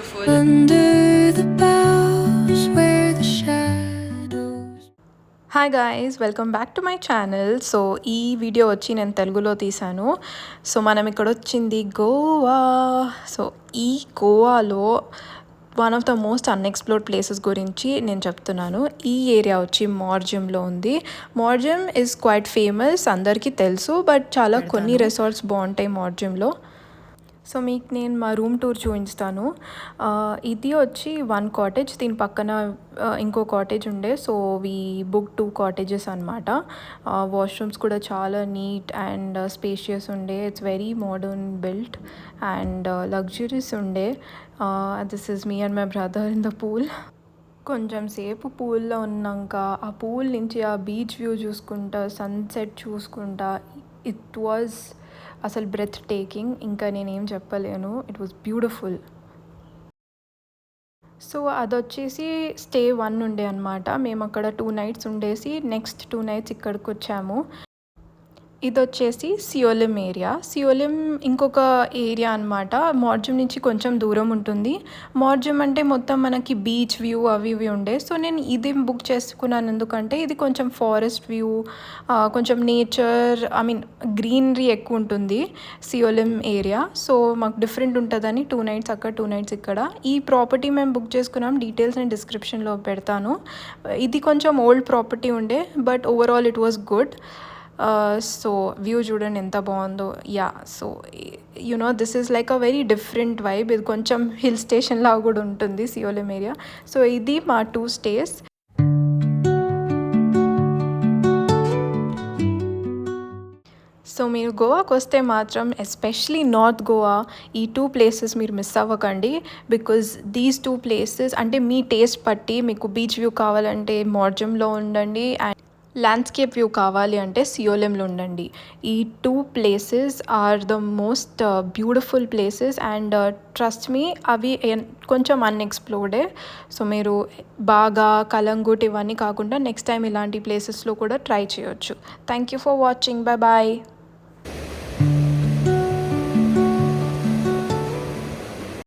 beautiful. Under the boughs where the shadows. Hi guys, welcome back to my channel. So ఈ video వచ్చి నేను తెలుగులో తీశాను. So మనం ఇక్కడ వచ్చింది గోవా. సో ఈ గోవాలో one of the most unexplored places గురించి నేను చెప్తున్నాను. ఈ ఏరియా వచ్చి మార్జియంలో ఉంది. మార్జియం ఈజ్ క్వైట్ ఫేమస్, అందరికీ తెలుసు. బట్ చాలా కొన్ని రిసార్ట్స్ బాగుంటాయి మార్జియంలో. సో మీకు నేను మా రూమ్ టూర్ చూపిస్తాను. ఇది వచ్చి వన్ కాటేజ్, దీని పక్కన ఇంకో కాటేజ్ ఉండే. సో వీ బుక్ 2 కాటేజెస్ అనమాట. వాష్రూమ్స్ కూడా చాలా నీట్ అండ్ స్పేషియస్ ఉండే. It's very modern built and luxuries ఉండే. This is me and my brother in the pool. కొంచెం సేపు పూల్లో ఉన్నాక ఆ పూల్ నుంచి ఆ బీచ్ వ్యూ చూసుకుంటా, సన్సెట్ చూసుకుంటా, ఇట్ వాజ్ అసలు బ్రెత్ టేకింగ్. ఇంకా నేనేం చెప్పలేను, ఇట్ వాజ్ బ్యూటిఫుల్. సో అదొచ్చేసి స్టే 1 ఉండే అనమాట. మేము అక్కడ 2 నైట్స్ ఉండేసి నెక్స్ట్ 2 నైట్స్ ఇక్కడికి వచ్చాము. ఇది వచ్చేసి సియోలిం ఏరియా. సియోలిం ఇంకొక ఏరియా అనమాట. మార్జియం నుంచి కొంచెం దూరం ఉంటుంది. మార్జియం అంటే మొత్తం మనకి బీచ్ వ్యూ అవి ఇవి ఉండే. సో నేను ఇది బుక్ చేసుకున్నాను ఎందుకంటే ఇది కొంచెం ఫారెస్ట్ వ్యూ, కొంచెం నేచర్, ఐ మీన్ గ్రీనరీ ఎక్కువ ఉంటుంది సియోలిం ఏరియా. సో మాకు డిఫరెంట్ ఉంటుందని 2 నైట్స్ అక్కడ 2 నైట్స్ ఇక్కడ. ఈ ప్రాపర్టీ మేము బుక్ చేసుకున్నాం, డీటెయిల్స్ నేను డిస్క్రిప్షన్లో పెడతాను. ఇది కొంచెం ఓల్డ్ ప్రాపర్టీ ఉండే, but overall it was good. So view చూడండి ఎంత బాగుందో. Yeah, so this is like a very different vibe. ఇది కొంచెం హిల్ స్టేషన్ లాగా కూడా ఉంటుంది సియోలిం ఏరియా. సో ఇది మా 2 స్టేస్. సో మీరు గోవాకి వస్తే మాత్రం ఎస్పెషలీ నార్త్ గోవా ఈ 2 ప్లేసెస్ మీరు మిస్ అవ్వకండి. బికాజ్ దీస్ 2 ప్లేసెస్ అంటే మీ టేస్ట్ బట్టి, మీకు బీచ్ వ్యూ కావాలంటే మార్జియంలో ఉండండి, అండ్ ల్యాండ్స్కేప్ వ్యూ కావాలి అంటే సియోలింలో ఉండండి. ఈ 2 places are the most beautiful places and trust me, అవి కొంచెం అన్ఎక్స్ప్లోర్డే. సో మీరు బాగా కలంగుట్ ఇవన్నీ కాకుండా నెక్స్ట్ టైం ఇలాంటి ప్లేసెస్లో కూడా ట్రై చేయొచ్చు. Thank you for watching. Bye bye.